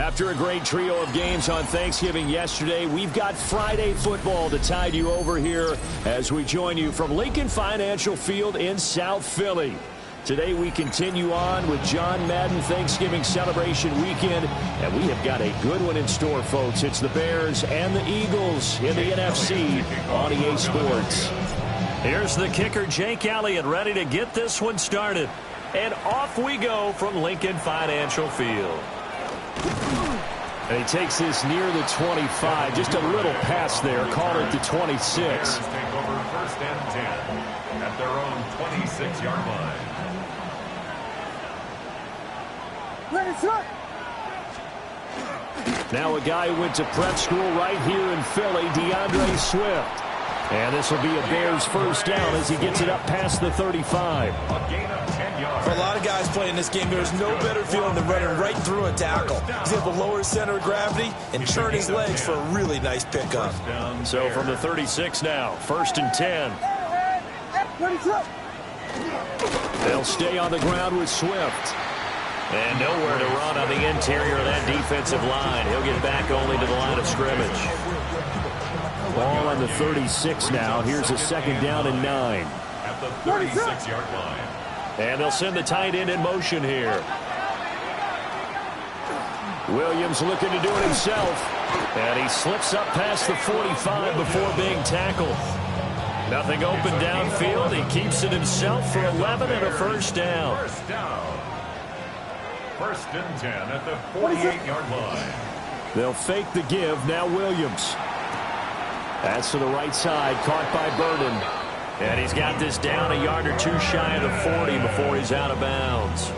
After a great trio of games on Thanksgiving yesterday, we've got Friday football to tide you over here as we join you from Lincoln Financial Field in South Philly. Today we continue on with John Madden Thanksgiving celebration weekend, and we have got a good one in store, folks. It's the Bears and the Eagles in the NFC on EA Sports. Here's the kicker, Jake Elliott, ready to get this one started. And off we go from Lincoln Financial Field. And he takes this near the 25. Just a little pass there. Call it the 26. Bears take over first and 10 at their own 26-yard line. Now a guy who went to prep school right here in Philly, DeAndre Swift. And this will be a Bears first down as he gets it up past the 35. A gain of 10 yards. For a lot of guys playing this game, there's no better feeling than running right through a tackle. He's able to lower his center of gravity and turn his legs for a really nice pickup. So from the 36 now, first and 10. They'll stay on the ground with Swift. And nowhere to run on the interior of that defensive line. He'll get back only to the line of scrimmage. Ball on the 36 now. Here's a second down and 9. At the 36-yard line. And they'll send the tight end in motion here. Williams looking to do it himself. And he slips up past the 45 before being tackled. Nothing open downfield. He keeps it himself for 11 and a first down. First down. First and 10 at the 48-yard line. They'll fake the give. Now Williams. That's to the right side. Caught by Burden. And he's got this down a yard or two shy of the 40 before he's out of bounds.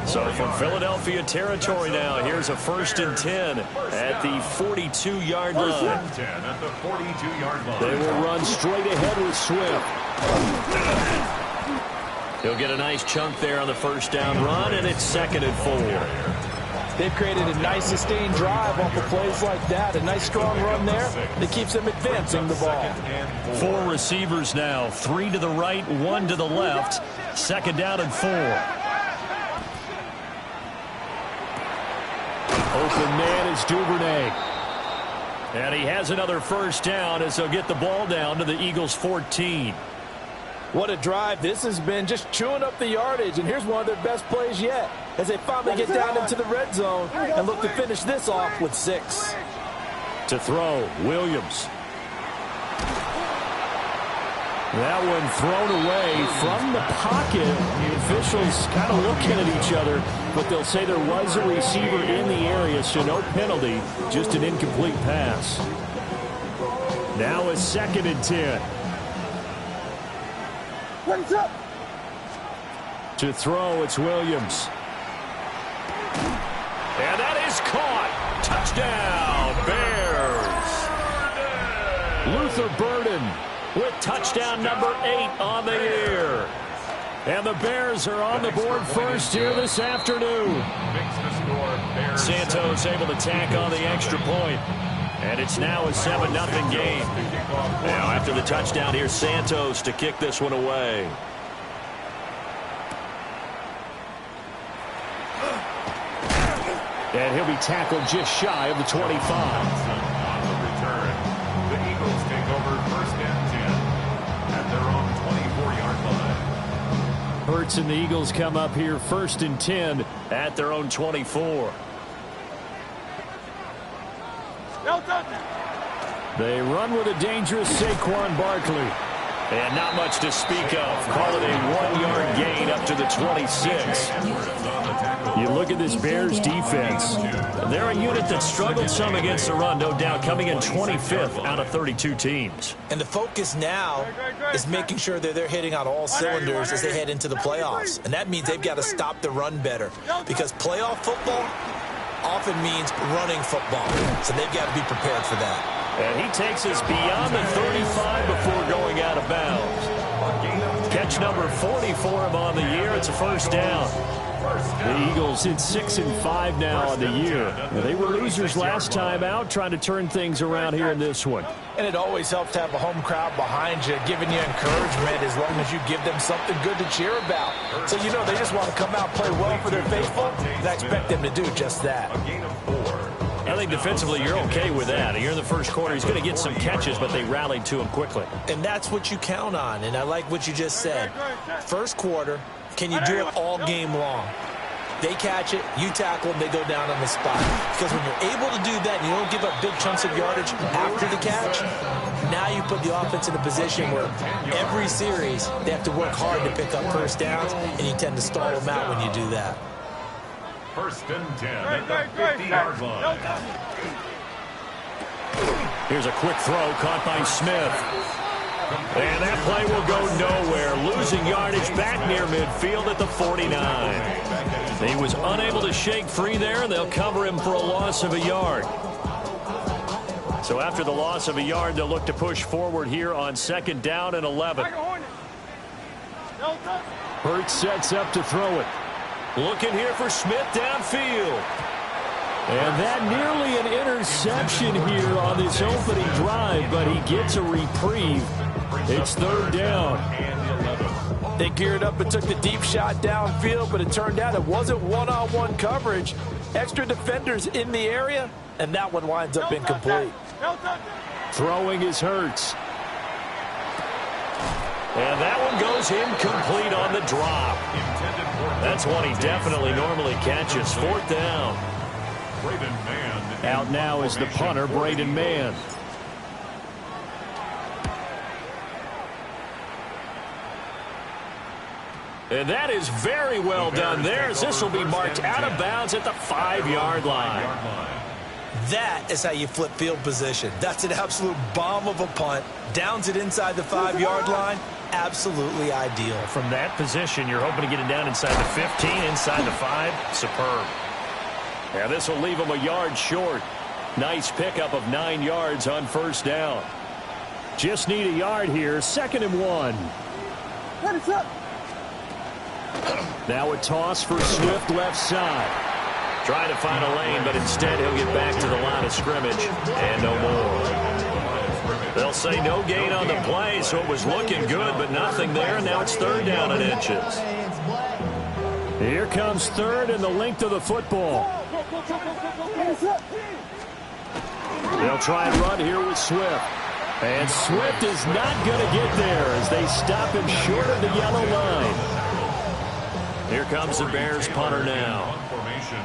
So from Philadelphia territory now, here's a first and 10 at the 42-yard line. First and 10 at the 42-yard line. They will run straight ahead with Swift. He'll get a nice chunk there on the first down run, and it's second and 4. They've created a nice sustained drive off of plays like that. A nice strong run there that keeps them advancing the ball. 4 receivers now, 3 to the right, 1 to the left. Second down and 4. Open man is Duvernay. And he has another first down as they'll get the ball down to the Eagles' 14. What a drive this has been, just chewing up the yardage. And here's one of their best plays yet as they finally get down into the red zone and look to finish this off with 6. To throw, Williams. That one thrown away from the pocket. The officials kind of looking at each other, but they'll say there was a receiver in the area, so no penalty, just an incomplete pass. Now a second and 10. To throw, it's Williams. And that is caught. Touchdown, Bears. Luther Burden With touchdown number 8 on the year. And the Bears are on the board first here this afternoon. Santos able to tack on the extra point. And it's now a 7-0 game. Now after the touchdown, here's Santos to kick this one away. And he'll be tackled just shy of the 25. On the return, the Eagles take over first and 10 at their own 24-yard line. Hurts and the Eagles come up here first and 10 at their own 24. They run with a dangerous Saquon Barkley. And not much to speak of. Call it a 1-yard gain up to the 26. You look at this Bears defense. They're a unit that struggled some against the run, no doubt, coming in 25th out of 32 teams. And the focus now is making sure that they're hitting on all cylinders as they head into the playoffs. And that means they've got to stop the run better, because playoff football often means running football. So they've got to be prepared for that. And he takes us beyond the 35 before going out of bounds. Catch number 40 for him on the year. It's a first down. The Eagles hit 6-5 now on the year. They were losers last time out, trying to turn things around here in this one. And it always helps to have a home crowd behind you, giving you encouragement as long as you give them something good to cheer about. So, you know, they just want to come out and play well for their faithful, and I expect them to do just that. think defensively you're okay with that. You're in the first quarter. He's going to get some catches, but they rallied to him quickly. And that's what you count on, and I like what you just said. First quarter, can you do it all game long? They catch it, you tackle them, they go down on the spot. Because when you're able to do that and you don't give up big chunks of yardage after the catch, now you put the offense in a position where every series they have to work hard to pick up first downs, and you tend to stall them out when you do that. First and 10 at the 50-yard line. Here's a quick throw caught by Smith. And that play will go nowhere. Losing yardage back near midfield at the 49. He was unable to shake free there, and they'll cover him for a loss of a yard. So after the loss of a yard, they'll look to push forward here on 2nd down and 11. Hurts sets up to throw it. Looking here for Smith downfield. And that nearly an interception here on this opening drive, but he gets a reprieve. It's 3rd down. They geared up and took the deep shot downfield, but it turned out it wasn't one-on-one coverage. Extra defenders in the area, and that one winds up incomplete. Throwing is Hurts. And that one goes incomplete on the drop. That's one he definitely normally catches. 4th down. Out now is the punter, Braden Mann. And that is very well done there, as this will be marked out of bounds at the 5-yard line. That is how you flip field position. That's an absolute bomb of a punt. Downs it inside the 5-yard line. Absolutely ideal. From that position, you're hoping to get it down inside the 15, inside the 5. Superb. Yeah, this will leave him a yard short. Nice pickup of 9 yards on 1st down. Just need a yard here. 2nd and 1. Now a toss for Swift left side. Trying to find a lane, but instead he'll get back to the line of scrimmage and no more. They'll say no gain on the play, so it was looking good, but nothing there, and now it's 3rd down and inches. Here comes 3rd and the length of the football. They'll try and run here with Swift. And Swift is not going to get there as they stop him short of the yellow line. Here comes the Bears punter now,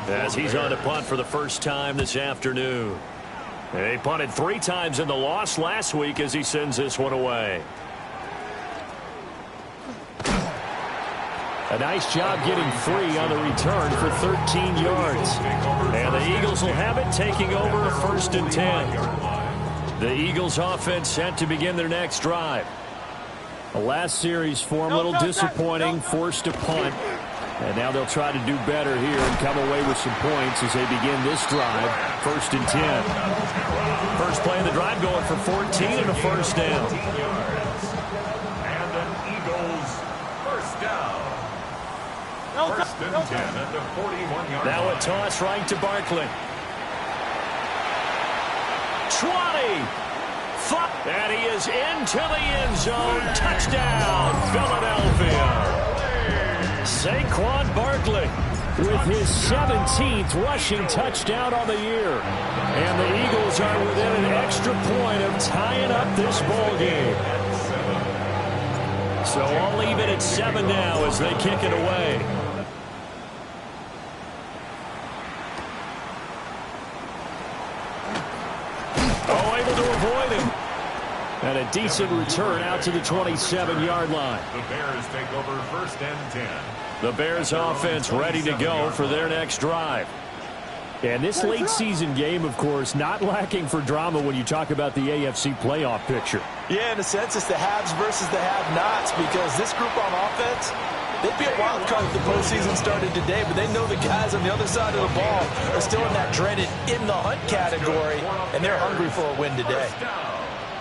as he's on to punt for the first time this afternoon. He punted 3 times in the loss last week as he sends this one away. A nice job getting free on the return for 13 yards. And the Eagles will have it, taking over a 1st and 10. The Eagles offense set to begin their next drive. The last series for him, a little disappointing, forced to punt. And now they'll try to do better here and come away with some points as they begin this drive. 1st and 10. First play of the drive going for 14 and a 1st down. And an Eagles 1st down. 1st and 10 at the 41-yard line. Now a toss right to Barkley. 20. And he is into the end zone. Touchdown, Philadelphia. Saquon Barkley with his 17th rushing touchdown on the year. And the Eagles are within an extra point of tying up this ball game. So I'll leave it at 7 now as they kick it away. Oh, able to avoid him. And a decent return out to the 27-yard line. The Bears take over 1st and 10. The Bears offense ready to go for their next drive. And this late season game, of course, not lacking for drama when you talk about the AFC playoff picture. Yeah, in a sense, it's the haves versus the have-nots, because this group on offense, they'd be a wild card if the postseason started today, but they know the guys on the other side of the ball are still in that dreaded in-the-hunt category, and they're hungry for a win today.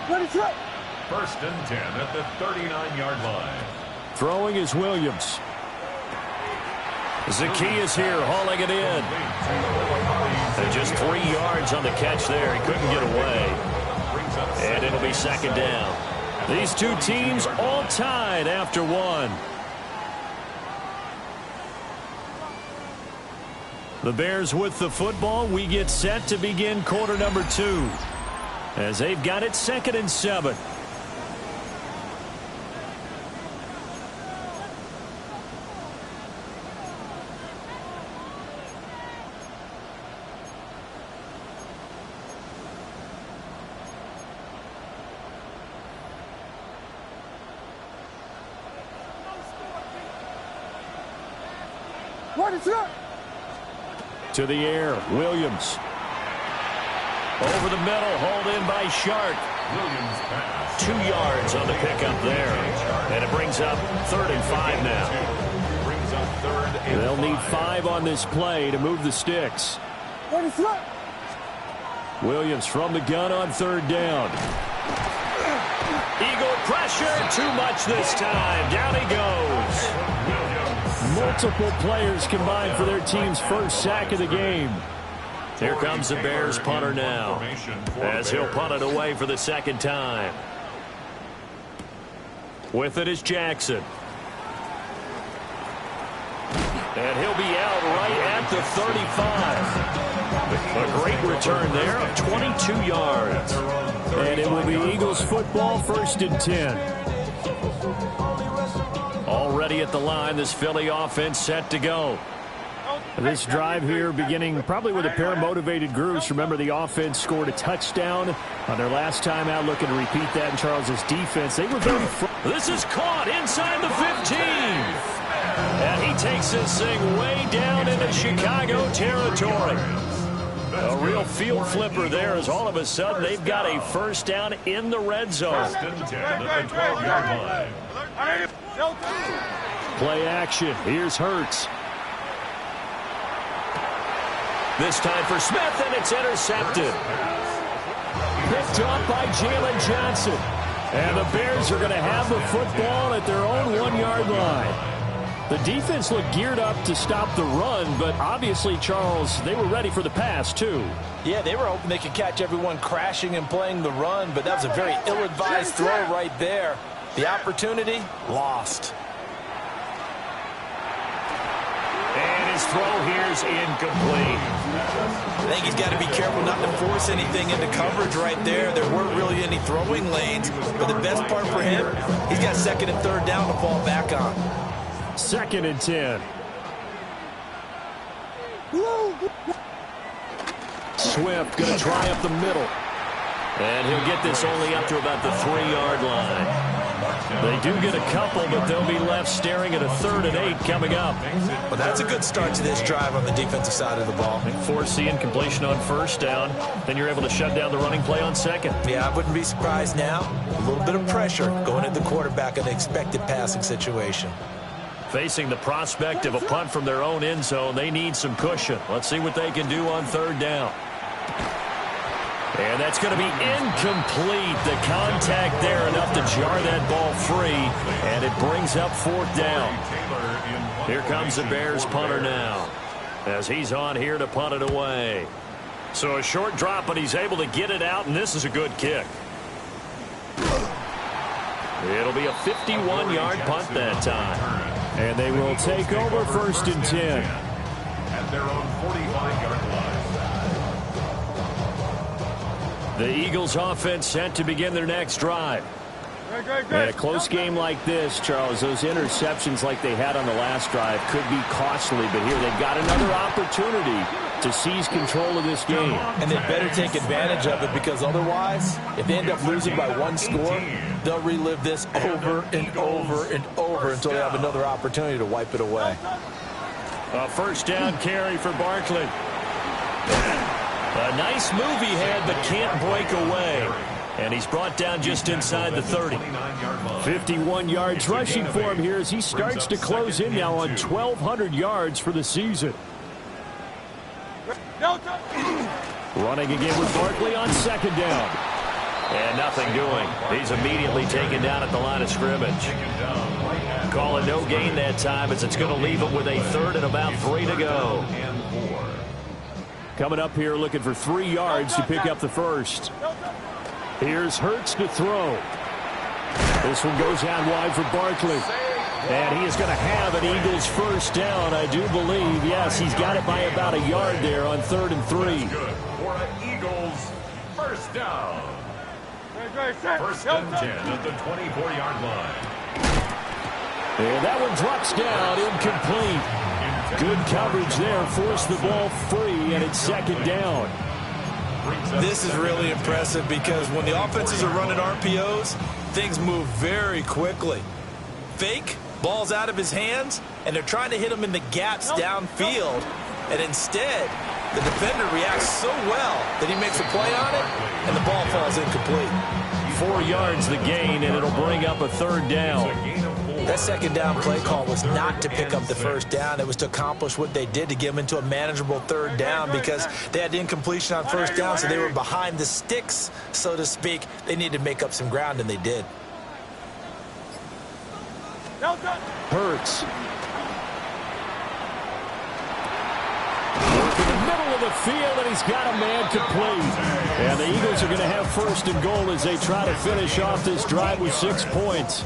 1st and 10 at the 39-yard line. Throwing is Williams. Zacchaeus here hauling it in. And just 3 yards on the catch there. He couldn't get away. And it'll be 2nd down. These two teams all tied after 1. The Bears with the football. We get set to begin quarter number 2 as they've got it 2nd and 7. To the air, Williams. Over the middle, hauled in by Shark. 2 yards on the pickup there. And it brings up 3rd and 5 now. They'll need 5 on this play to move the sticks. Williams from the gun on 3rd down. Eagle pressure, too much this time. Down he goes. Multiple players combined for their team's first sack of the game. Here comes the Bears punter now, as he'll punt it away for the 2nd time. With it is Jackson. And he'll be out right at the 35. A great return there of 22 yards. And it will be Eagles football, 1st and 10. Already at the line, this Philly offense set to go. This drive here beginning probably with a pair of motivated groups. Remember, the offense scored a touchdown on their last time out. Looking to repeat that in Charles's defense. They were very... This is caught inside the 15. And he takes this thing way down into Chicago territory. A real field flipper there as all of a sudden they've got a 1st down in the red zone. Play action. Here's Hurts. This time for Smith, and it's intercepted. Picked up by Jalen Johnson. And the Bears are going to have the football at their own 1-yard line. The defense looked geared up to stop the run, but obviously, Charles, they were ready for the pass, too. Yeah, they were hoping they could catch everyone crashing and playing the run, but that was a very ill-advised throw right there. The opportunity, lost. And his throw here is incomplete. I think he's got to be careful not to force anything into coverage right there. There weren't really any throwing lanes, but the best part for him, he's got 2nd and 3rd down to fall back on. 2nd and 10. Swift going to try up the middle. And he'll get this only up to about the 3-yard line. They do get a couple, but they'll be left staring at a 3rd and 8 coming up. Well, that's a good start to this drive on the defensive side of the ball. Force the incompletion on 1st down. Then you're able to shut down the running play on 2nd. Yeah, I wouldn't be surprised now. A little bit of pressure going at the quarterback in the expected passing situation. Facing the prospect of a punt from their own end zone, they need some cushion. Let's see what they can do on 3rd down. And that's going to be incomplete. The contact there enough to jar that ball free, and it brings up 4th down. Here comes the Bears punter now, as he's on here to punt it away. So a short drop, but he's able to get it out, and this is a good kick. It'll be a 51-yard punt that time. And they will take over 1st and 10. At their own 45-yard line. The Eagles offense set to begin their next drive. In a close game like this, Charles, those interceptions like they had on the last drive could be costly, but here they've got another opportunity to seize control of this game. And they better take advantage of it, because otherwise, if they end up losing by 1 score, they'll relive this over and over and over until they have another opportunity to wipe it away. A 1st down carry for Barkley. A nice move he had, but can't break away. And he's brought down just inside the 30. 51 yards rushing for him here as he starts to close in now on 1,200 yards for the season. Running again with Barkley on 2nd down. And nothing doing. He's immediately taken down at the line of scrimmage. Call it no gain that time, as it's going to leave him with a 3rd and about 3 to go. Coming up here looking for 3 yards to pick up the 1st. Here's Hurts to throw. This one goes out wide for Barkley. And he is going to have an Eagles first down, I do believe. Yes, he's got it by about a yard there on 3rd and 3. Good for an Eagles first down. First and 10 at the 24-yard line. And that one drops down, incomplete. Good coverage there, forced the ball free, and it's 2nd down. This is really impressive because when the offenses are running RPOs, things move very quickly. Fake, ball's out of his hands, and they're trying to hit him in the gaps downfield. And instead, the defender reacts so well that he makes a play on it, and the ball falls incomplete. 4 yards the gain, and it'll bring up a 3rd down. That 2nd down play call was not to pick up the 1st down. It was to accomplish what they did, to get them into a manageable 3rd down, because they had incompletion on 1st down, so they were behind the sticks, so to speak. They needed to make up some ground, and they did. Hurts. Work in the middle of the field, and he's got a man complete. And the Eagles are going to have 1st and goal as they try to finish off this drive with 6 points.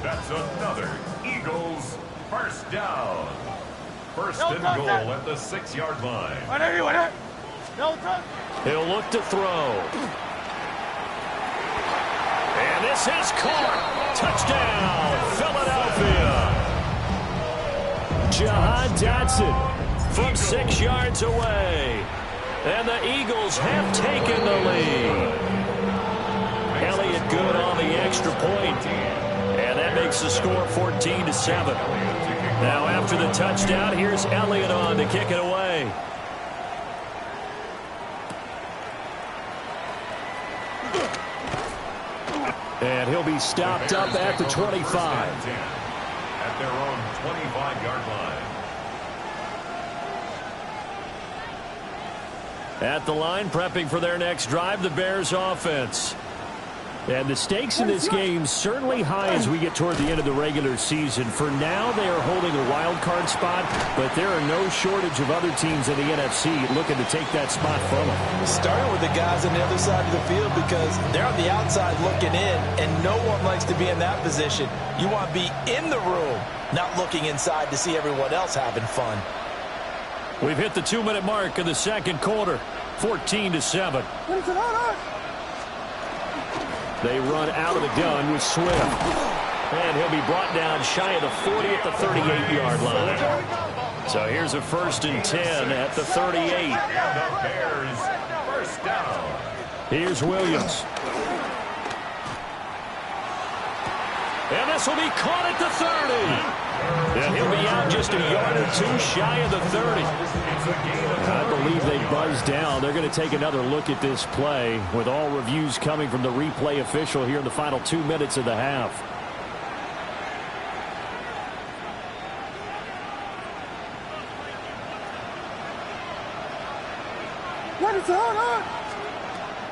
That's another Eagles first down. First and goal at the 6-yard line. He'll look to throw. And this is caught. Touchdown, Philadelphia. Jahan Dotson from 6 yards away. And the Eagles have taken the lead. Elliott good on the extra point. And that makes the score 14-7. Now after the touchdown, here's Elliott on to kick it away. And he'll be stopped up at the 25. At their own 25-yard line. At the line, prepping for their next drive, the Bears offense. And the stakes in this game certainly high as we get toward the end of the regular season. For now, they are holding a wild card spot, but there are no shortage of other teams in the NFC looking to take that spot from them. Starting with the guys on the other side of the field, because they're on the outside looking in, and no one likes to be in that position. You want to be in the room, not looking inside to see everyone else having fun. We've hit the 2-minute mark in the 2nd quarter, 14-7. They run out of the gun with Swift. And he'll be brought down shy of the 40 at the 38-yard line. So here's a 1st and 10 at the 38. The Bears first down. Here's Williams. And this will be caught at the 30. And he'll be out just a yard or 2 shy of the 30. I believe they buzzed down. They're going to take another look at this play with all reviews coming from the replay official here in the final 2 minutes of the half.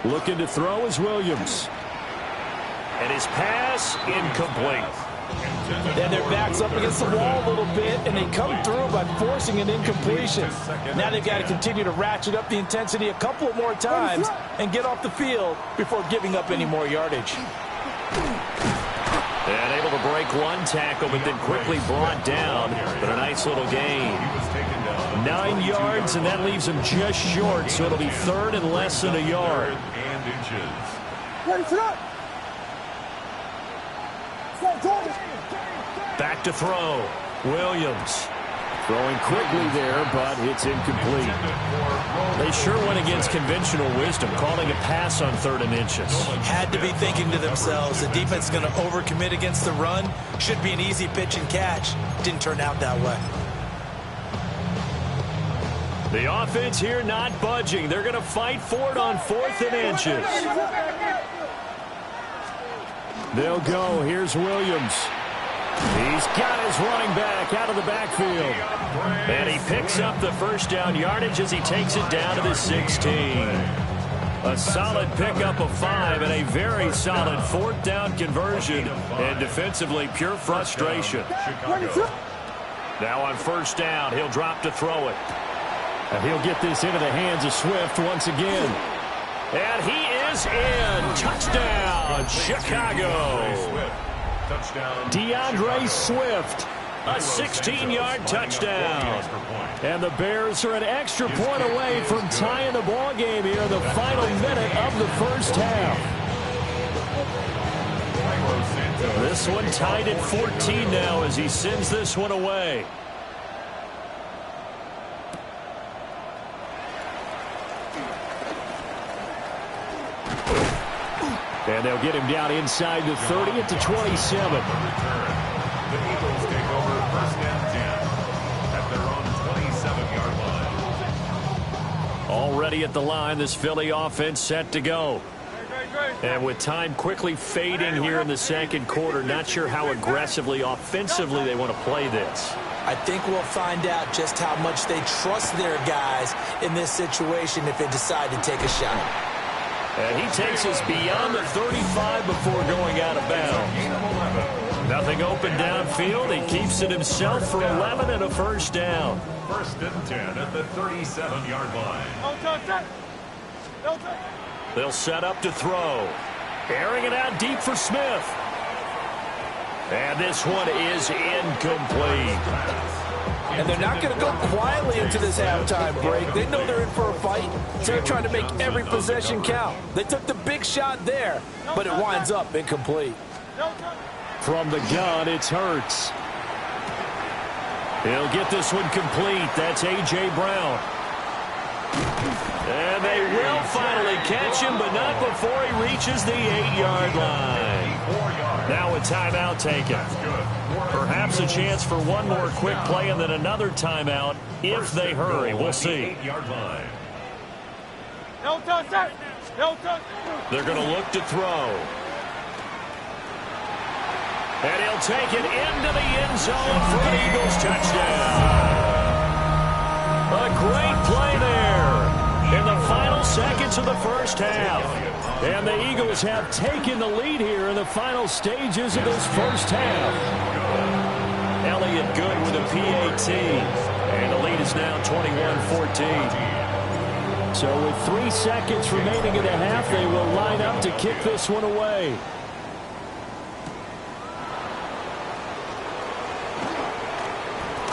Looking to throw is Williams. And his pass incomplete. Then their back's up against the wall a little bit, and they come through by forcing an incompletion. Now they've got to continue to ratchet up the intensity a couple of more times and get off the field before giving up any more yardage. And able to break one tackle, but then quickly brought down. But a nice little gain. 9 yards, and that leaves him just short, so it'll be 3rd and less than a yard. Back to throw. Williams. Throwing quickly there, but it's incomplete. They sure went against conventional wisdom, calling a pass on 3rd and inches. Had to be thinking to themselves, the defense is going to overcommit against the run. Should be an easy pitch and catch. Didn't turn out that way. The offense here not budging. They're going to fight for it on 4th and inches. They'll go. Here's Williams. He's got his running back out of the backfield. And he picks up the first down yardage as he takes it down to the 16. A solid pickup of 5 and a very solid 4th down conversion. And defensively, pure frustration. Now on 1st down, he'll drop to throw it. And he'll get this into the hands of Swift once again. And he is in. Touchdown, Chicago. DeAndre Swift. A 16-yard touchdown. And the Bears are an extra point away from tying the ball game here in the final minute of the first half. This one tied at 14 now as he sends this one away. And they'll get him down inside the 30 at the 27. The Eagles take over first and 10 at their own 27-yard line. Already at the line, this Philly offense set to go. And with time quickly fading here in the second quarter, not sure how aggressively, offensively they want to play this. I think we'll find out just how much they trust their guys in this situation if they decide to take a shot. And he takes us beyond the 35 before going out of bounds. Nothing open downfield. He keeps it himself for 11 and a first down. First and 10 at the 37-yard line. They'll set up to throw. Airing it out deep for Smith. And this one is incomplete. And they're not going to go quietly into this halftime break. They know they're in for a fight, so they're trying to make every possession count. They took the big shot there, but it winds up incomplete. From the gun, it's Hurts. He'll get this one complete. That's A.J. Brown. And they will finally catch him, but not before he reaches the 8-yard line. Now a timeout taken. Perhaps a chance for one more quick play and then another timeout if they hurry. We'll see. They're going to look to throw. And he'll take it into the end zone for an Eagles touchdown. A great play there in the final seconds of the first half. And the Eagles have taken the lead here in the final stages of this first half. Elliott good with a PAT. And the lead is now 21-14. So with 3 seconds remaining in the half, they will line up to kick this one away.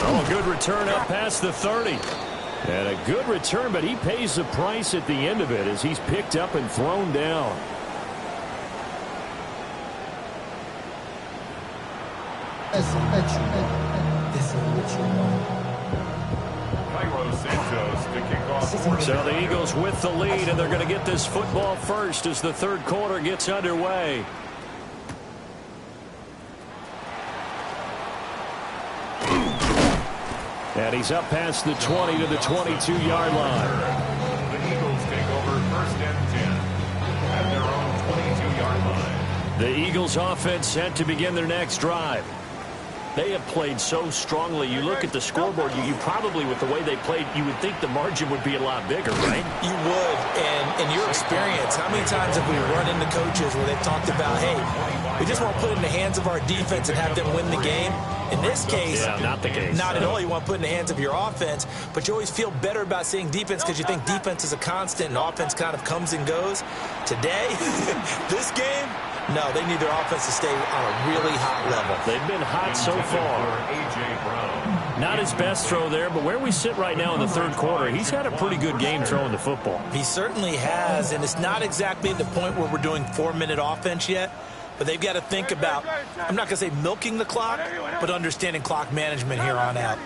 Oh, good return up past the 30. And a good return, but he pays the price at the end of it as he's picked up and thrown down. So the Eagles with the lead, and they're going to get this football first as the third quarter gets underway. And he's up past the 20 to the 22-yard line. The Eagles take over first and 10 at their own 22-yard line. The Eagles offense set to begin their next drive. They have played so strongly. You look at the scoreboard, you probably, with the way they played, you would think the margin would be a lot bigger, right? You would. And in your experience, how many times have we run into coaches where they've talked about, hey, we just want to put it in the hands of our defense and have them win the game? In this case, not the case. Not at all. You want to put it in the hands of your offense, but you always feel better about seeing defense because you think defense is a constant and offense kind of comes and goes. Today, this game, no, they need their offense to stay on a really hot level. They've been hot so far. Not his best throw there, but where we sit right now in the third quarter, he's had a pretty good game throwing the football. He certainly has, and it's not exactly the point where we're doing 4-minute offense yet, but they've got to think about, I'm not going to say milking the clock, but understanding clock management here on out.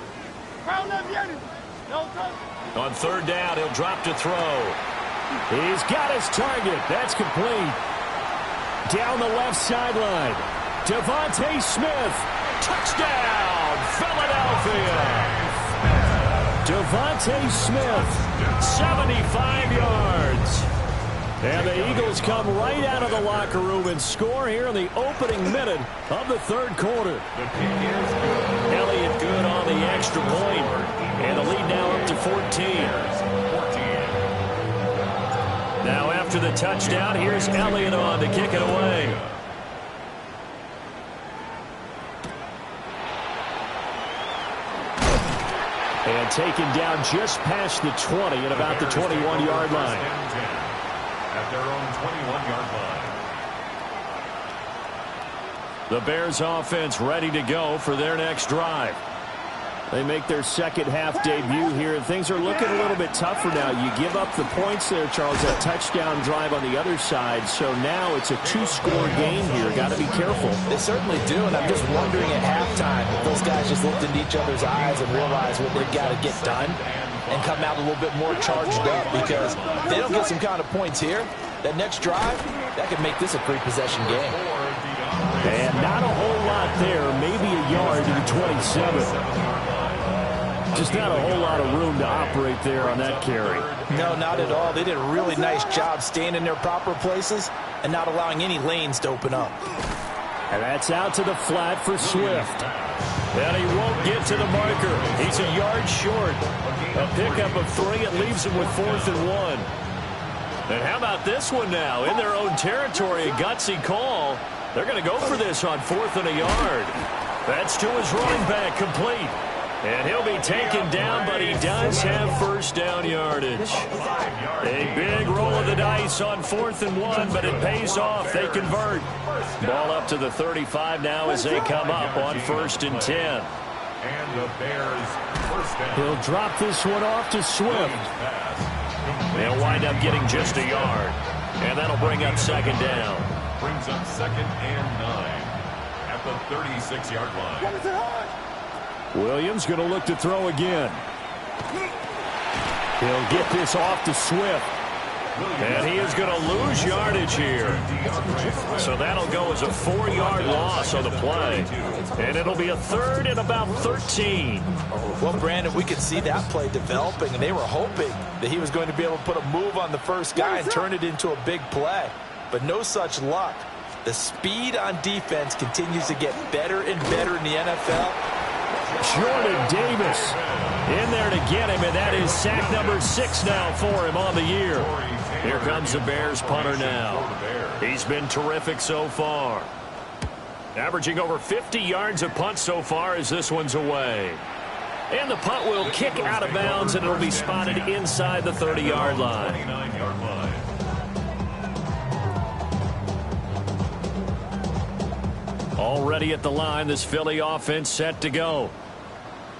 On third down, he'll drop to throw. He's got his target. That's complete. Down the left sideline. Devontae Smith. Touchdown, Philadelphia. Devontae Smith, 75 yards. And the Eagles come right out of the locker room and score here in the opening minute of the third quarter. Elliott good on the extra point. And the lead now up to 14. Now after the touchdown, here's Elliott on to kick it away. And taken down just past the 20 at about the 21-yard line. At their own 21-yard The Bears offense ready to go for their next drive. They make their second half debut here, and things are looking a little bit tougher now. You give up the points there, Charles, that touchdown drive on the other side. So now it's a two-score game here. Got to be careful. They certainly do, and I'm just wondering at halftime if those guys just looked into each other's eyes and realized what they've got to get done and come out a little bit more charged up, because if they don't get some kind of points here, that next drive, that could make this a three-possession game. And not a whole lot there, maybe a yard to the 27. Just not a whole lot of room to operate there on that carry. No, not at all. They did a really nice job staying in their proper places and not allowing any lanes to open up. And that's out to the flat for Swift. And he won't get to the marker. He's a yard short. A pickup of 3. It leaves him with 4th and 1. And how about this one now? In their own territory, a gutsy call. They're going to go for this on 4th and a yard. That's to his running back, complete. And he'll be taken down, but he does have first down yardage. A big roll of the dice on 4th and 1, but it pays off. They convert. Ball up to the 35 now as they come up on 1st and 10. And the Bears first down. He'll drop this one off to Swift. They'll wind up getting just a yard. And that'll bring up 2nd down. Brings up 2nd and 9 at the 36-yard line. Williams going to look to throw again. He'll get this off to Swift. And he is going to lose yardage here. So that'll go as a 4-yard loss on the play. And it'll be a 3rd and about 13. Well, Brandon, we could see that play developing, and they were hoping that he was going to be able to put a move on the first guy and turn it into a big play. But no such luck. The speed on defense continues to get better and better in the NFL. Jordan Davis in there to get him, and that is sack number 6 now for him on the year. Here comes the Bears punter now. He's been terrific so far. Averaging over 50 yards a punt so far as this one's away. And the punt will kick out of bounds, and it'll be spotted inside the 30-yard line. Already at the line, this Philly offense set to go.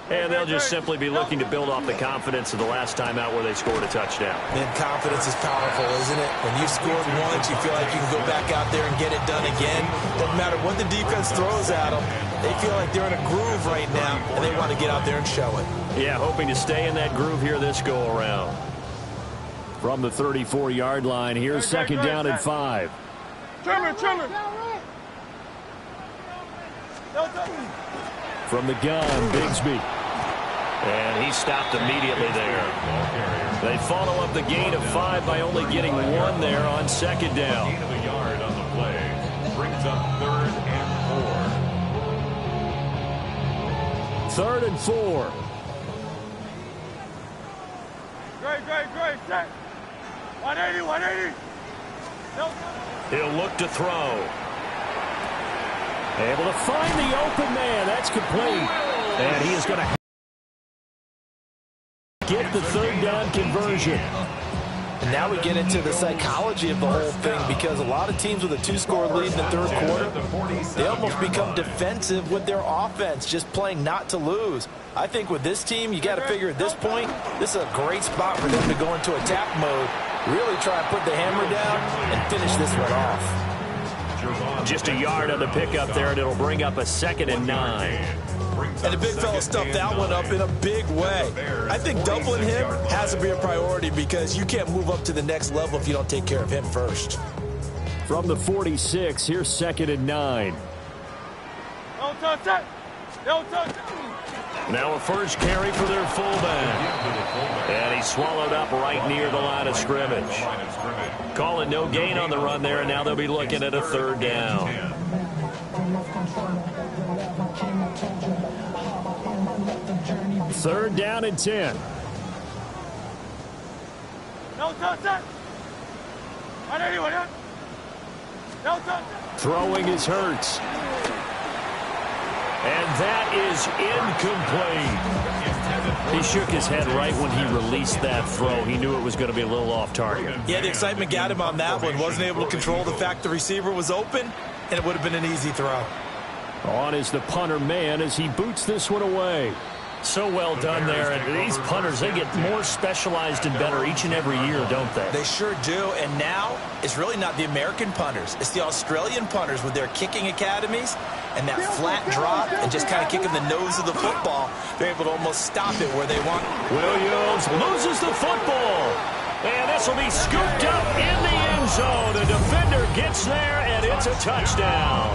And they'll just simply be looking to build off the confidence of the last time out where they scored a touchdown. And confidence is powerful, isn't it? When you've scored once, you feel like you can go back out there and get it done again. Doesn't matter what the defense throws at them. They feel like they're in a groove right now, and they want to get out there and show it. Yeah, hoping to stay in that groove here this go-around. From the 34-yard line, here's 2nd down and 5. From the gun, Bigsby. And he stopped immediately there. They follow up the gain of 5 by only getting 1 there on 2nd down. Gain of a yard on the play. Brings up 3rd and 4. 3rd and 4. Great. Set. 180. He'll look to throw. Able to find the open man. That's complete. And he is going to get the 3rd down conversion. And now we get into the psychology of the whole thing, because a lot of teams with a 2-score lead in the 3rd quarter, they almost become defensive with their offense, just playing not to lose. I think with this team, you got to figure at this point, this is a great spot for them to go into attack mode, really try and put the hammer down and finish this one off. Just a yard on the pickup there, and it'll bring up a 2nd and 9. And the big fella stuffed that one up in a big way. I think doubling him has to be a priority, because you can't move up to the next level if you don't take care of him first. From the 46, here's 2nd and 9. Now a first carry for their fullback. And he swallowed up right near the line of scrimmage. Calling no gain on the run there, and now they'll be looking at a 3rd down. Third down and 10. Throwing is Hurts. And that is incomplete. He shook his head right when he released that throw. He knew it was going to be a little off target. Yeah, the excitement got him on that one. Wasn't able to control the fact the receiver was open, and it would have been an easy throw. On is the punter man as he boots this one away. So well done there. And these punters, they get more specialized and better each and every year, don't they? They sure do. And now it's really not the American punters. It's the Australian punters with their kicking academies and that flat drop and just kind of kicking the nose of the football. They're able to almost stop it where they want. Williams loses the football. And this will be scooped up in the end zone. The defender gets there, and it's a touchdown.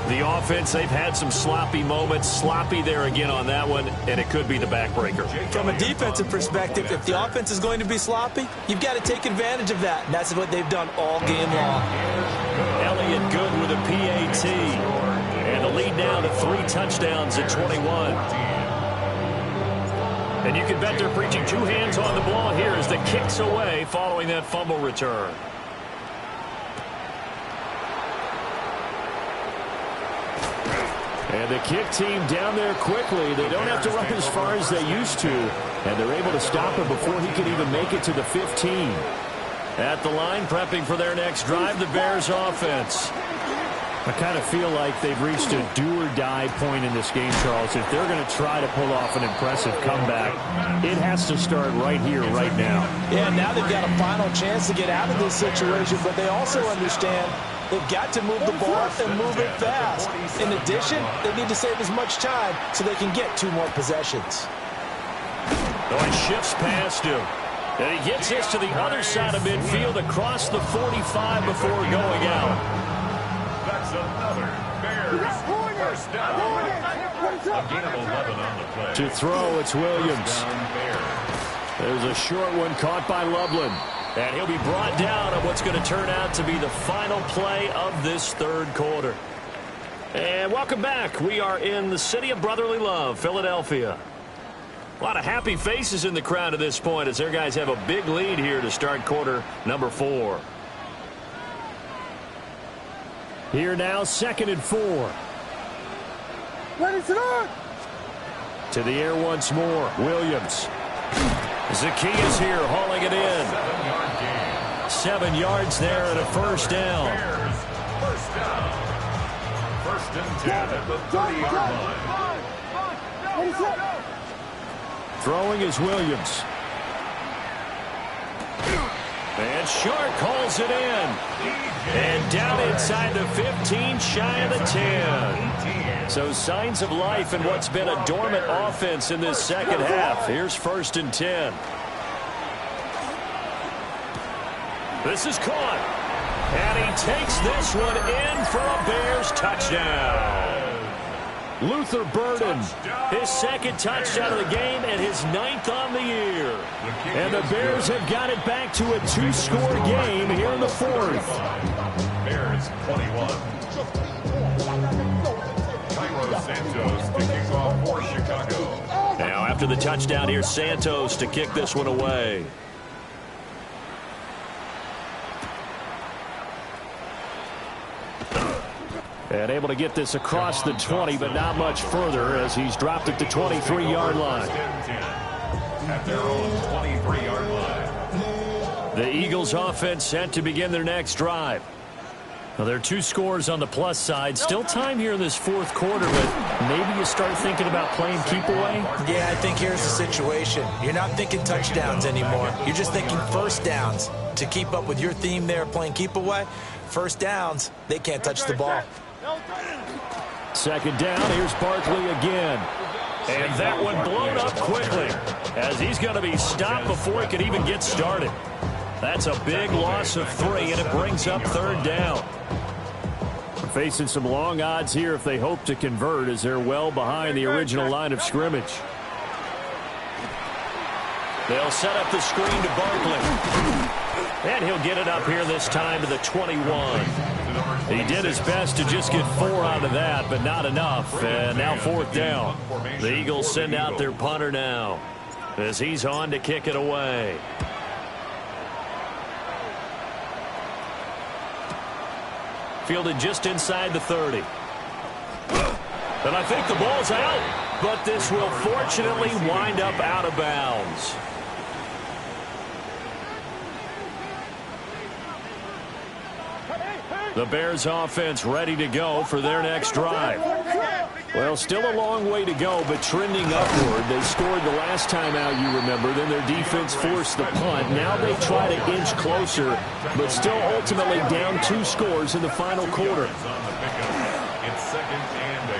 The offense, they've had some sloppy moments. Sloppy there again on that one, and it could be the backbreaker. From a defensive perspective, if the offense is going to be sloppy, you've got to take advantage of that. And that's what they've done all game long. Elliott good with a PAT. And the lead now to 3 touchdowns at 21. And you can bet they're preaching 2 hands on the ball here as the kick's away following that fumble return. And the kick team down there quickly. They don't have to run as far as they used to. And they're able to stop him before he can even make it to the 15. At the line, prepping for their next drive, the Bears offense. I kind of feel like they've reached a do-or-die point in this game, Charles. If they're going to try to pull off an impressive comeback, it has to start right here, right now. Yeah, now they've got a final chance to get out of this situation, but they also understand they've got to move the ball and move it fast. In addition, they need to save as much time so they can get 2 more possessions. Oh, he shifts past him. And he gets this to the other side of midfield across the 45 before going out. That's another Bears first down. A gain of 11 on the play. To throw, it's Williams. There's a short one caught by Loveland. And he'll be brought down on what's going to turn out to be the final play of this third quarter. And welcome back. We are in the city of brotherly love, Philadelphia. A lot of happy faces in the crowd at this point as their guys have a big lead here to start quarter number 4. Here now, 2nd and 4. Ready to run. To the air once more, Williams. Zacchaeus here hauling it in. 7-yard gain. 7 yards there and a first down. Bears first down. 1st and 10 at the 30-yard line. Throwing is Williams. And Shark calls it in. And down inside the 15, shy of the 10. So signs of life in what's been a dormant offense in this second half. Here's 1st and 10. This is caught. And he takes this one in for a Bears touchdown. Luther Burden. His 2nd touchdown of the game and his 9th on the year. And the Bears have got it back to a 2-score game here in the 4th. Bears 21. Cairo Santos to kick off for Chicago. Now after the touchdown, here's Santos to kick this one away. And able to get this across the 20, but not much further as he's dropped it to 23-yard line. At their own 23-yard line. The Eagles offense set to begin their next drive. Now, there are 2 scores on the plus side. Still time here in this 4th quarter, but maybe you start thinking about playing keep away? Yeah, I think here's the situation. You're not thinking touchdowns anymore. You're just thinking first downs. To keep up with your theme there, playing keep away, first downs, they can't touch the ball. 2nd down, here's Barkley again. And that one blown up quickly as he's going to be stopped before he can even get started. That's a big loss of 3, and it brings up 3rd down. Facing some long odds here if they hope to convert as they're well behind the original line of scrimmage. They'll set up the screen to Barkley. And he'll get it up here this time to the 21. He did his best to just get 4 out of that, but not enough. And now 4th down. The Eagles send out their punter now as he's on to kick it away. Fielded just inside the 30. And I think the ball's out, but this will fortunately wind up out of bounds. Hey, The Bears offense ready to go for their next drive. Well, still a long way to go, but trending upward. They scored the last time out, you remember. Then their defense forced the punt. Now they try to inch closer, but still ultimately down 2 scores in the final quarter. It's 2nd and 8.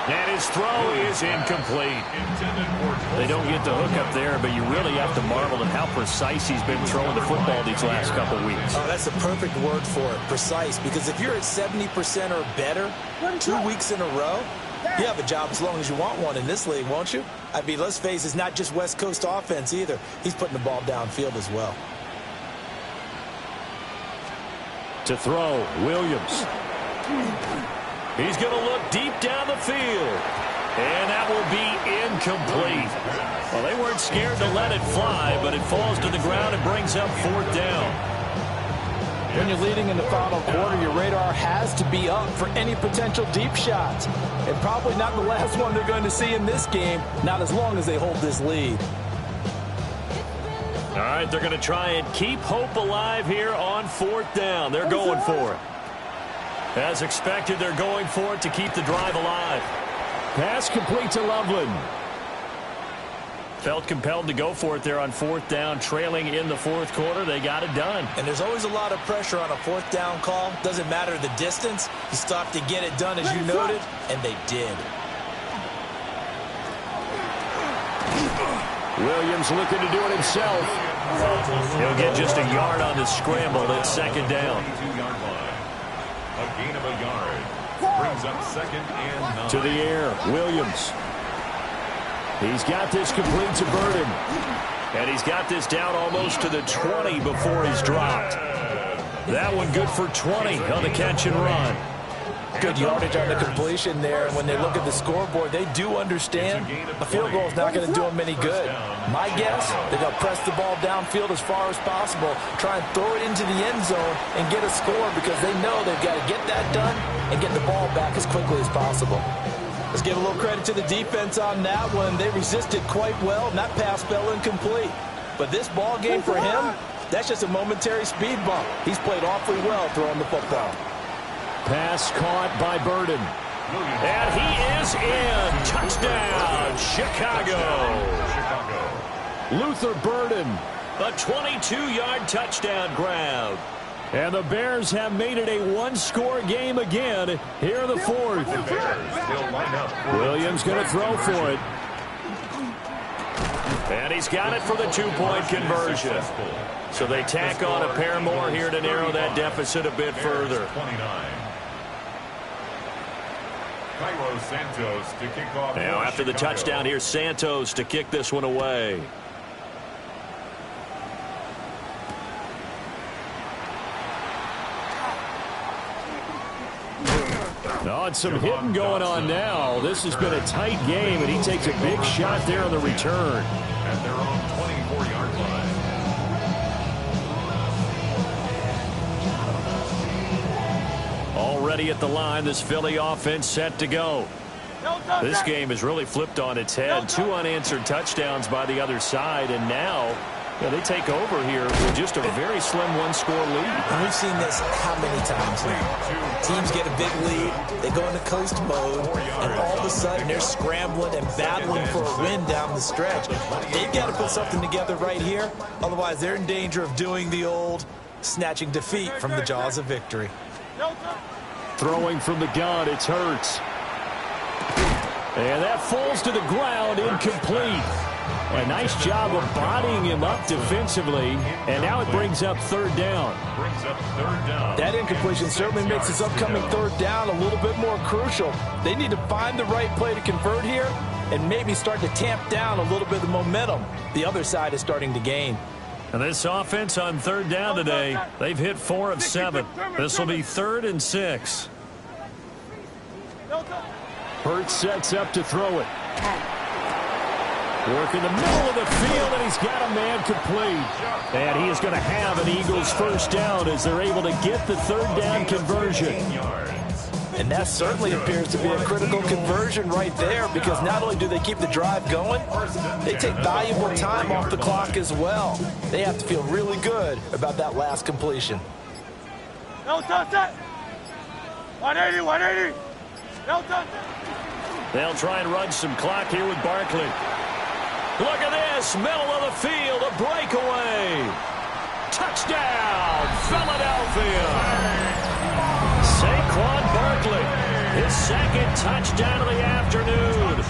And his throw is incomplete. They don't get the hook up there, but you really have to marvel at how precise he's been throwing the football these last couple weeks. Oh, that's the perfect word for it, precise. Because if you're at 70% or better 2 weeks in a row, you have a job as long as you want one in this league, won't you? I mean, let's face it, it's not just West Coast offense either. He's putting the ball downfield as well. To throw, Williams. He's going to look deep down the field. And that will be incomplete. Well, they weren't scared to let it fly, but it falls to the ground and brings up 4th down. When you're leading in the final quarter, your radar has to be up for any potential deep shots. And probably not the last one they're going to see in this game, not as long as they hold this lead. All right, they're going to try and keep hope alive here on 4th down. They're going for it. As expected, they're going for it to keep the drive alive. Pass complete to Loveland. Felt compelled to go for it there on 4th down, trailing in the 4th quarter. They got it done. And there's always a lot of pressure on a 4th down call. Doesn't matter the distance. You stop to get it done, as you noted, and they did. Williams looking to do it himself. He'll get just a yard on the scramble at 2nd down. 22-yard line. A gain of a yard. Brings up 2nd and 9. To the air, Williams. He's got this complete to Burden. And he's got this down almost to the 20 before he's dropped. That one good for 20 on the catch and run. Good yardage on the completion there. When they look at the scoreboard, they do understand a field goal is not going to do them any good. My guess, they're going to press the ball downfield as far as possible, try and throw it into the end zone and get a score because they know they've got to get that done and get the ball back as quickly as possible. Let's give a little credit to the defense on that one. They resisted quite well, and that pass fell incomplete. But this ball game for him, that's just a momentary speed bump. He's played awfully well throwing the football. Pass caught by Burden. And he is in. Touchdown, Chicago. Luther Burden. A 22-yard touchdown grab. And the Bears have made it a 1-score game again here in the 4th. Williams going to throw for it. And he's got it for the 2-point conversion. So they tack on a pair more here to narrow that deficit a bit further. Cairo Santos to kick off. Now after the touchdown, here's Santos to kick this one away. Oh, and some hitting going on now. This has been a tight game, and he takes a big shot there on the return. At their own 24-yard line. Already at the line, this Philly offense set to go. This game has really flipped on its head. 2 unanswered touchdowns by the other side, and now they take over here with just a very slim 1-score lead. And we've seen this how many times now? Teams get a big lead, they go into coast mode, and all of a sudden they're scrambling and battling for a win down the stretch. They've got to put something together right here, otherwise they're in danger of doing the old snatching defeat from the jaws of victory. Throwing from the gun, it's Hurts. And that falls to the ground, incomplete. A nice job of bodying him up defensively, and now it brings up 3rd down. That incompletion certainly makes this upcoming 3rd down a little bit more crucial. They need to find the right play to convert here and maybe start to tamp down a little bit of the momentum the other side is starting to gain. And this offense on 3rd down today, they've hit 4 of 7. This will be 3rd and 6. Hurts sets up to throw it. Work in the middle of the field, and he's got a man complete. And he is going to have an Eagles 1st down as they're able to get the 3rd down conversion. And that certainly appears to be a critical conversion right there, because not only do they keep the drive going, they take valuable time off the clock as well. They have to feel really good about that last completion. No touch that. 180, 180. No touch that. They'll try and run some clock here with Barkley. Look at this, middle of the field, a breakaway. Touchdown, Philadelphia. Saquon Barkley, his second touchdown of the afternoon.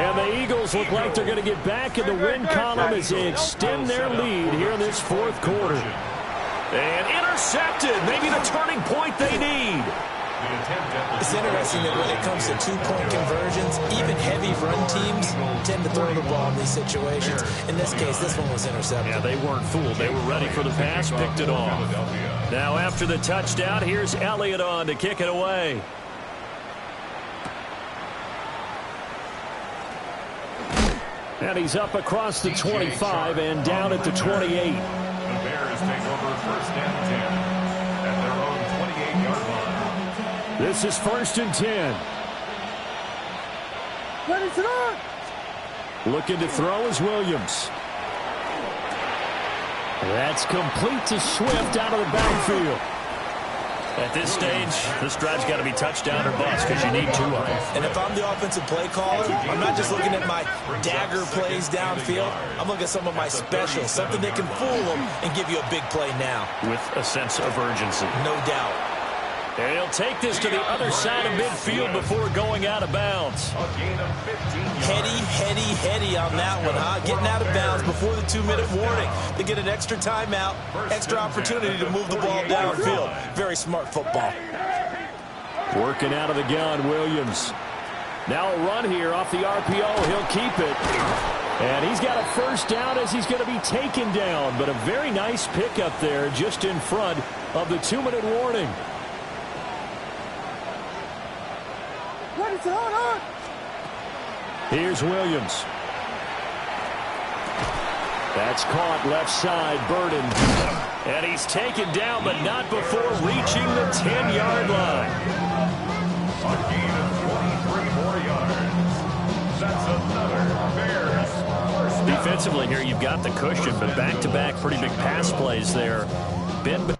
And the Eagles look like they're going to get back in the win column as they extend their lead here in this fourth quarter. And intercepted, maybe the turning point they need. It's interesting that when it comes to two-point conversions, even heavy run teams tend to throw the ball in these situations. In this case, this one was intercepted. Yeah, they weren't fooled. They were ready for the pass, picked it off. Now after the touchdown, here's Elliott on to kick it away. And he's up across the 25 and down at the 28. The Bears take over first and 10 at their own 28-yard line. This is first and 10. Ready to run. Looking to throw is Williams. That's complete to Swift out of the backfield. At this stage, this drive's got to be touchdown or bust because you need two of them. And if I'm the offensive play caller, I'm not just looking at my dagger plays downfield. I'm looking at some of my specials, something that can fool them and give you a big play now. With a sense of urgency. No doubt. And he'll take this to the other side of midfield before going out of bounds. A gain of 15 yards. Heady on that one, huh? Getting out of bounds before the 2-minute warning. They get an extra timeout, extra opportunity to move the ball downfield. Very smart football. Working out of the gun, Williams. Now a run here off the RPO. He'll keep it. And he's got a first down as he's going to be taken down. But a very nice pickup there just in front of the 2-minute warning. Ready to run. Here's Williams. That's caught left side, Burden. And he's taken down, but not before reaching the 10-yard line. A gain of 23 more yards. That's another Bears first down. Defensively here, you've got the cushion, but back-to-back pretty big pass plays there. Ben.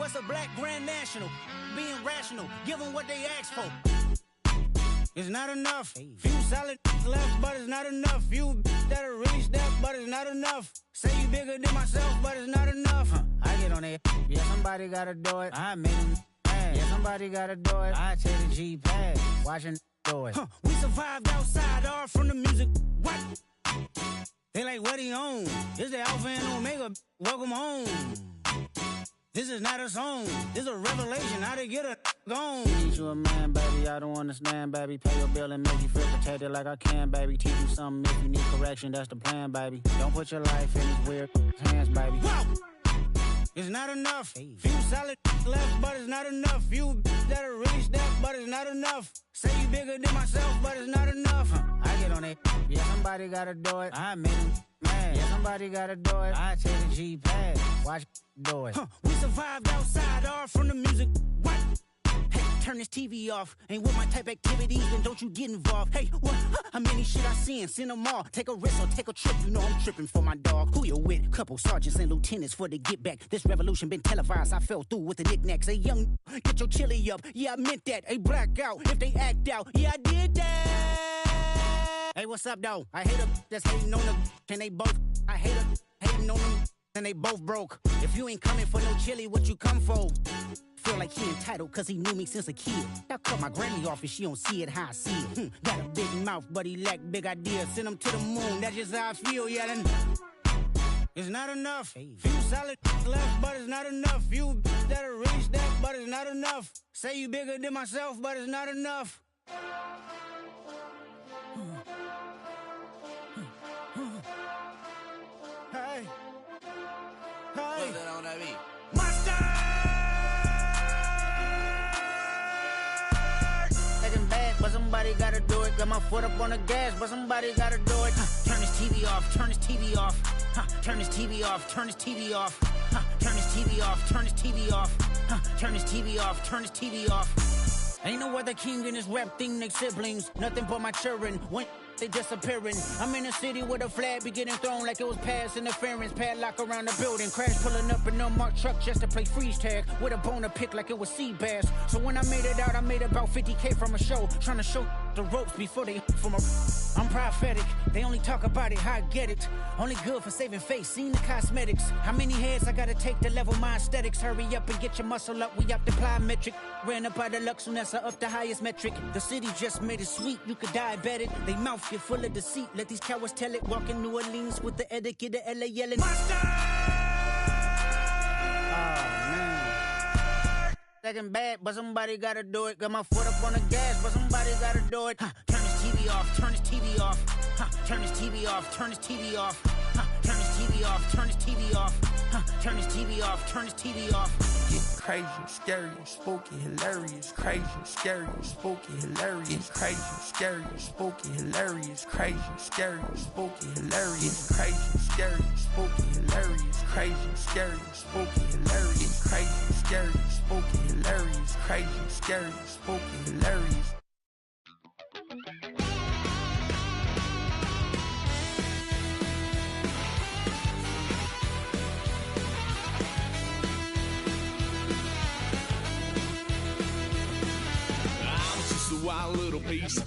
what's a black grand national? Being rational, give them what they ask for. It's not enough. Few solid left, but it's not enough. Few that'll really step, but it's not enough. Say you bigger than myself, but it's not enough. I get on it. Yeah, somebody gotta do it. I made them mad. Yeah, somebody gotta do it. I take the G-pad. Watching do it. We survived outside, all from the music. What? They like, what he on? This the Alpha and Omega. Welcome home. This is not a song. This is a revelation. How to get a gone. Teach you a man, baby. I don't understand, baby. Pay your bill and make you feel protected like I can, baby. Teach you something if you need correction. That's the plan, baby. Don't put your life in these weird hands, baby. Whoa! It's not enough. Few solid left, but it's not enough. Few that'll really step, but it's not enough. Say you bigger than myself, but it's not enough. I get on it. Yeah, somebody gotta do it. I made them mad. Yeah, somebody gotta do it. I take the G-pad. Watch do it. We survived outside, all from the music. What? Hey, turn this TV off. Ain't with my type activities, then don't you get involved. Hey, what? How many shit I seen? Send them all. Take a risk or take a trip. You know I'm tripping for my dog. Who you with? Couple sergeants and lieutenants for the get back. This revolution been televised. I fell through with the knickknacks. Hey, young, get your chili up. Yeah, I meant that. Hey, black out if they act out. Yeah, I did that. Hey, what's up, though? I hate them that's hating on them. And they both. I hate them hating on them. And they both broke. If you ain't coming for no chili, what you come for? Feel like he entitled cause he knew me since a kid. I cut my granny off and she don't see it how I see it. Got a big mouth, but he lack big ideas. Send him to the moon, that's just how I feel, yelling. It's not enough. Few solid left, but it's not enough. Few that'll really step, but it's not enough. Say you bigger than myself, but it's not enough. Hey. Hey. Mustard! Taking bad, but somebody gotta do it. Got my foot up on the gas, but somebody gotta do it. Turn this TV off, turn this TV off. Turn this TV off, turn this TV off. Turn this TV off, turn this TV off. Turn this TV off, turn this TV off. Ain't no other king in this rap thing, they siblings. Nothing but my children. When they disappearing. I'm in a city with a flag be getting thrown like it was past interference. Padlock around the building. Crash pulling up an unmarked truck just to play freeze tag. With a bone to pick like it was sea bass. So when I made it out, I made about 50K from a show. Trying to show the ropes before they from a... I'm prophetic. They only talk about it, how I get it. Only good for saving face, seen the cosmetics. How many heads I gotta take to level my aesthetics? Hurry up and get your muscle up, we up the plyometric. Ran up out of luck, soon as I up the highest metric. The city just made it sweet, you could diabetic. They mouth get full of deceit, let these cowards tell it. Walk in New Orleans with the etiquette of LA yelling. Monster! Second bad, but somebody gotta do it. Got my foot up on the gas, but somebody gotta do it. Turn this TV off, turn this TV off. Turn this TV off, turn this TV off. Turn this TV off, turn this TV off. Turn this TV off, turn this TV off. It's crazy, scary, spooky, hilarious. Crazy, scary, spooky, hilarious. Crazy, scary, spooky, hilarious. Crazy, scary, spooky, hilarious. Crazy, scary, spooky, hilarious. Crazy, scary, spooky, hilarious. Crazy, scary, spooky, hilarious. Crazy, scary, spooky, hilarious. Wild little piece.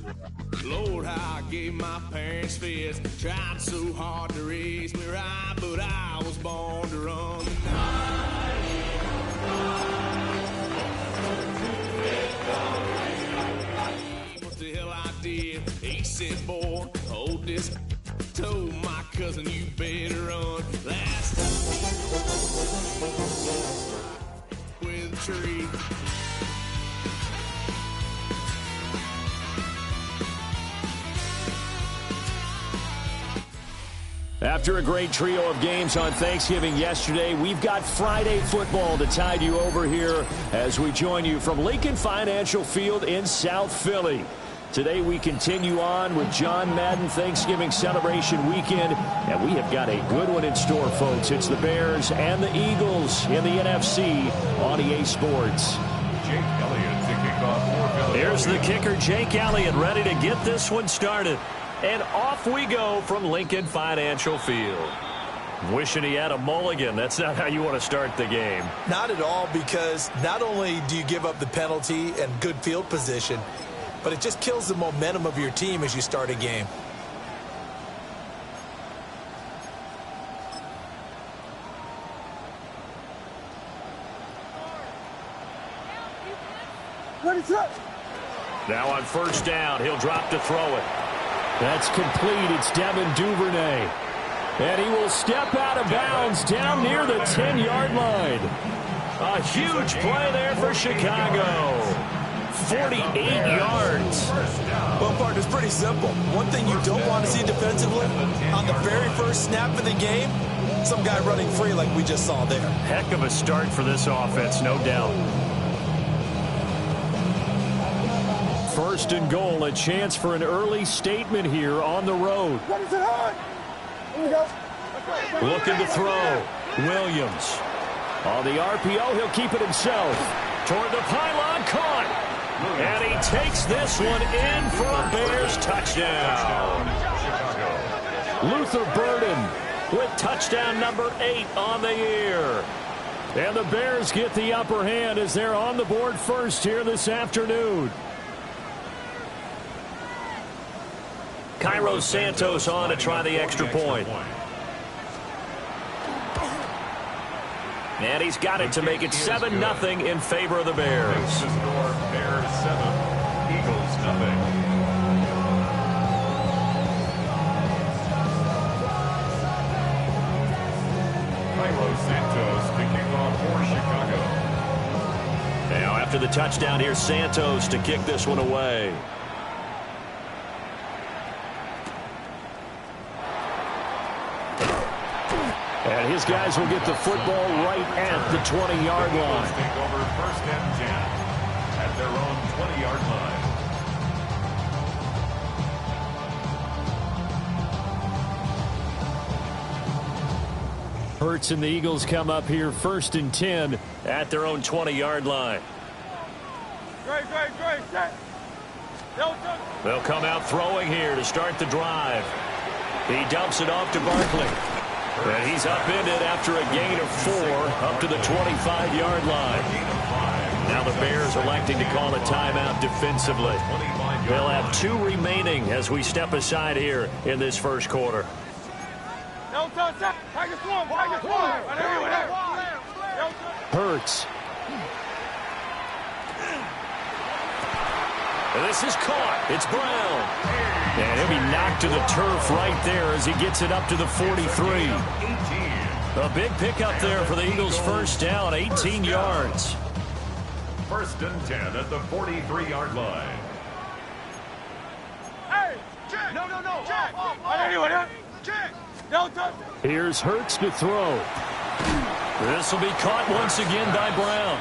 Lord, how I gave my parents fits. Tried so hard to raise me right, but I was born to run the night. What the hell I did? He said, boy, hold this. Told my cousin, you better run. Last with a tree. After a great trio of games on Thanksgiving yesterday, we've got Friday football to tide you over here as we join you from Lincoln Financial Field in South Philly. Today we continue on with John Madden Thanksgiving celebration weekend, and we have got a good one in store, folks. It's the Bears and the Eagles in the NFC on EA Sports. Jake Elliott to kick off for Philadelphia. Here's the kicker, Jake Elliott, ready to get this one started. And off we go from Lincoln Financial Field. Wishing he had a mulligan. That's not how you want to start the game. Not at all, because not only do you give up the penalty and good field position, but it just kills the momentum of your team as you start a game. Now on first down, he'll drop to throw it. That's complete. It's Devin Duvernay. And he will step out of bounds down near the 10-yard line. A huge play there for Chicago. 48 yards. Well, partner, it's pretty simple. One thing you don't want to see defensively, on the very first snap of the game, some guy running free like we just saw there. Heck of a start for this offense, no doubt. First and goal, a chance for an early statement here on the road. Looking to throw. Williams. On the RPO, he'll keep it himself. Toward the pylon, caught. And he takes this one in for a Bears touchdown. Luther Burden with touchdown number 8 on the year. And the Bears get the upper hand as they're on the board first here this afternoon. Cairo Santos on to try the extra point. And he's got it to make it 7-0 in favor of the Bears. Bears 7, Eagles 0. Cairo Santos to kick off for Chicago. Now after the touchdown, here's Santos to kick this one away. And his guys will get the football right at the 20-yard line. Take over first and 10 at their own 20-yard line. Hurts and the Eagles come up here first and 10 at their own 20-yard line. Great. They'll come out throwing here to start the drive. He dumps it off to Barkley. And he's upended after a gain of 4 up to the 25-yard line. Now the Bears electing to call a timeout defensively. They'll have 2 remaining as we step aside here in this first quarter. Hurts. And this is caught. It's Brown. And he'll be knocked to the turf right there as he gets it up to the 43. A big pickup there for the Eagles' first down, 18 yards. First and 10 at the 43-yard line. Hey, check. No. Check. No touch. Here's Hurts to throw. This will be caught once again by Brown.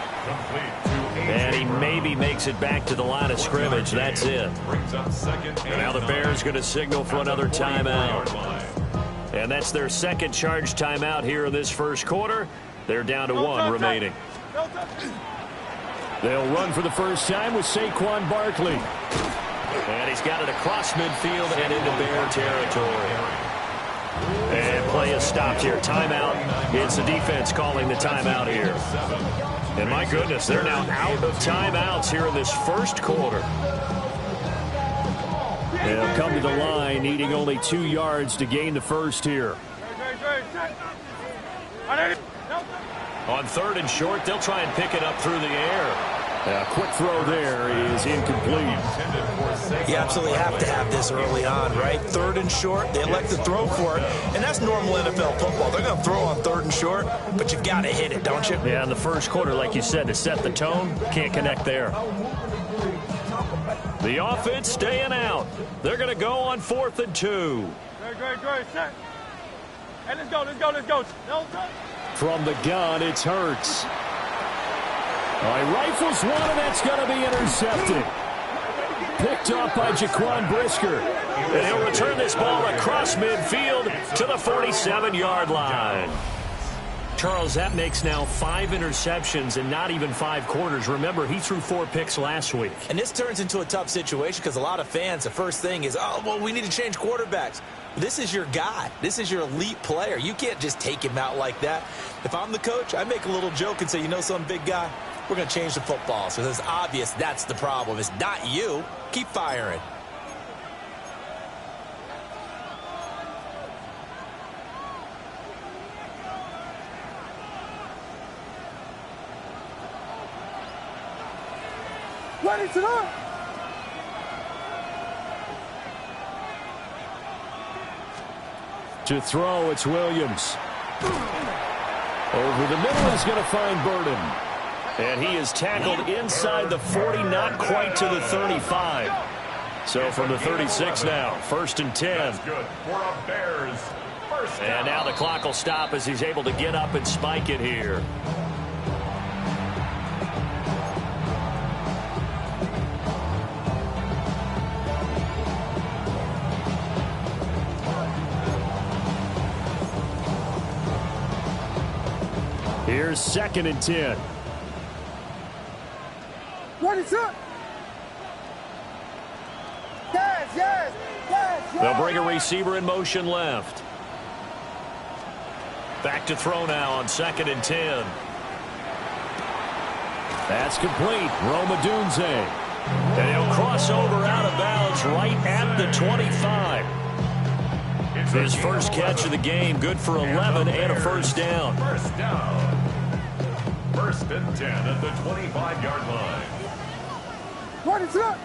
And he maybe makes it back to the line of scrimmage. That's it. And now the Bears going to signal for another timeout. And that's their second charge timeout here in this first quarter. They're down to 1 remaining. They'll run for the first time with Saquon Barkley. And he's got it across midfield and into Bear territory. And play is stopped here. Timeout. It's the defense calling the timeout here. And my goodness, they're now out of timeouts here in this first quarter. They'll come to the line, needing only 2 yards to gain the first here. On 3rd and short, they'll try and pick it up through the air. A quick throw there is incomplete. You absolutely have to have this early on, right? 3rd and short, they elect to throw for it, and that's normal NFL football. They're going to throw on 3rd and short, but you've got to hit it, don't you? Yeah, in the first quarter, like you said, to set the tone, can't connect there. The offense staying out. They're going to go on 4th and 2. Great. Set. Hey, let's go. From the gun, it's Hurts. He rifles one, and that's going to be intercepted. Picked off by Jaquan Brisker. And he'll return this ball across midfield to the 47-yard line. Charles, that makes now 5 interceptions in not even 5 quarters. Remember, he threw 4 picks last week. And this turns into a tough situation because a lot of fans, the first thing is, we need to change quarterbacks. This is your guy. This is your elite player. You can't just take him out like that. If I'm the coach, I make a little joke and say, you know something, big guy? We're going to change the football. So it's obvious that's the problem. It's not you. Keep firing. Ready to run. To throw, it's Williams. Over the middle, he's going to find Burden. And he is tackled inside the 40, not quite to the 35. So from the 36 now, 1st and 10. That's good for a Bears first down. And now the clock will stop as he's able to get up and spike it here. Here's 2nd and 10. What is up? Yes, yes, yes, yes. They'll bring a receiver in motion left. Back to throw now on 2nd and 10. That's complete. Rome Odunze. And he'll cross over out of bounds right at the 25. His first catch of the game, good for 11 and a first down. First down. 1st and 10 at the 25-yard line. What is up?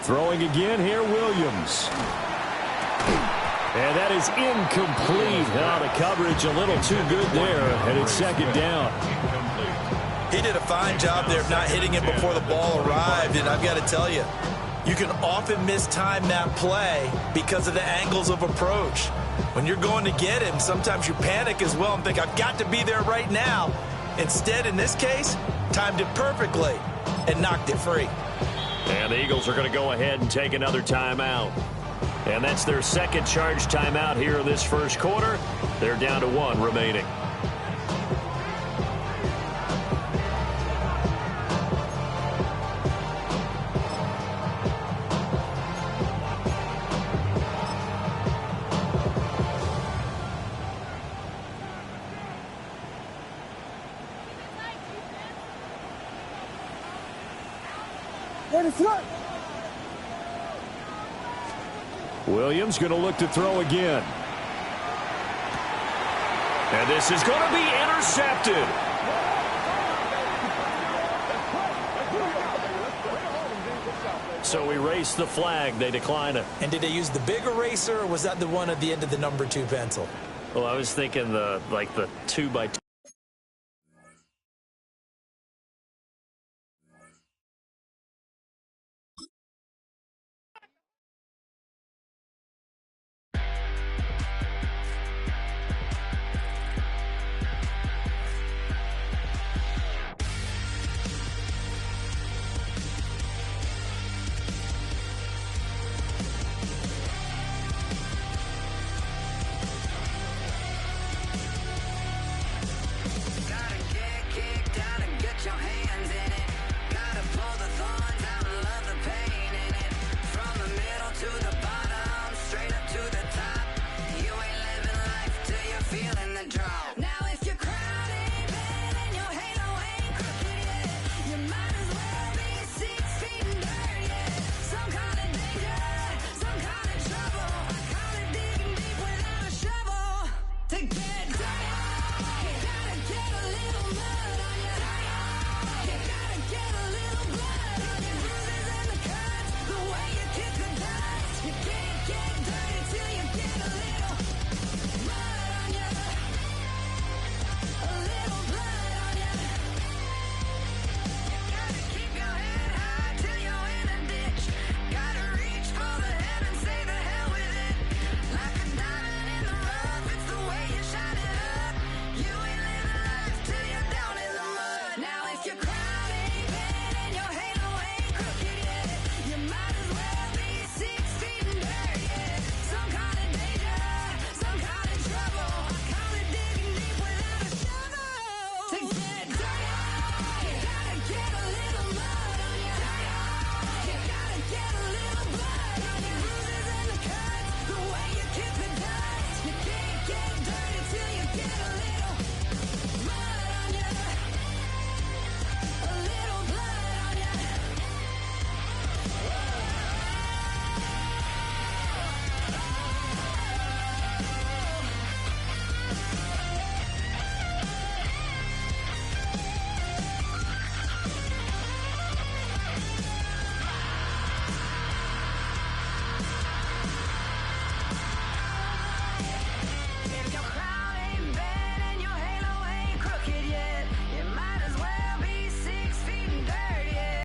Throwing again here, Williams. And that is incomplete. Now the coverage a little too good there, and it's 2nd down. He did a fine job there of not hitting it before the ball arrived, and I've got to tell you, you can often mistime that play because of the angles of approach. When you're going to get him, sometimes you panic as well and think, I've got to be there right now. Instead, in this case, timed it perfectly and knocked it free. And the Eagles are going to go ahead and take another timeout. And that's their second charge timeout here in this first quarter. They're down to 1 remaining. What is up? Williams going to look to throw again. And this is going to be intercepted. So we race the flag. They decline it. And did they use the big eraser, or was that the one at the end of the number 2 pencil? Well, I was thinking the 2x2.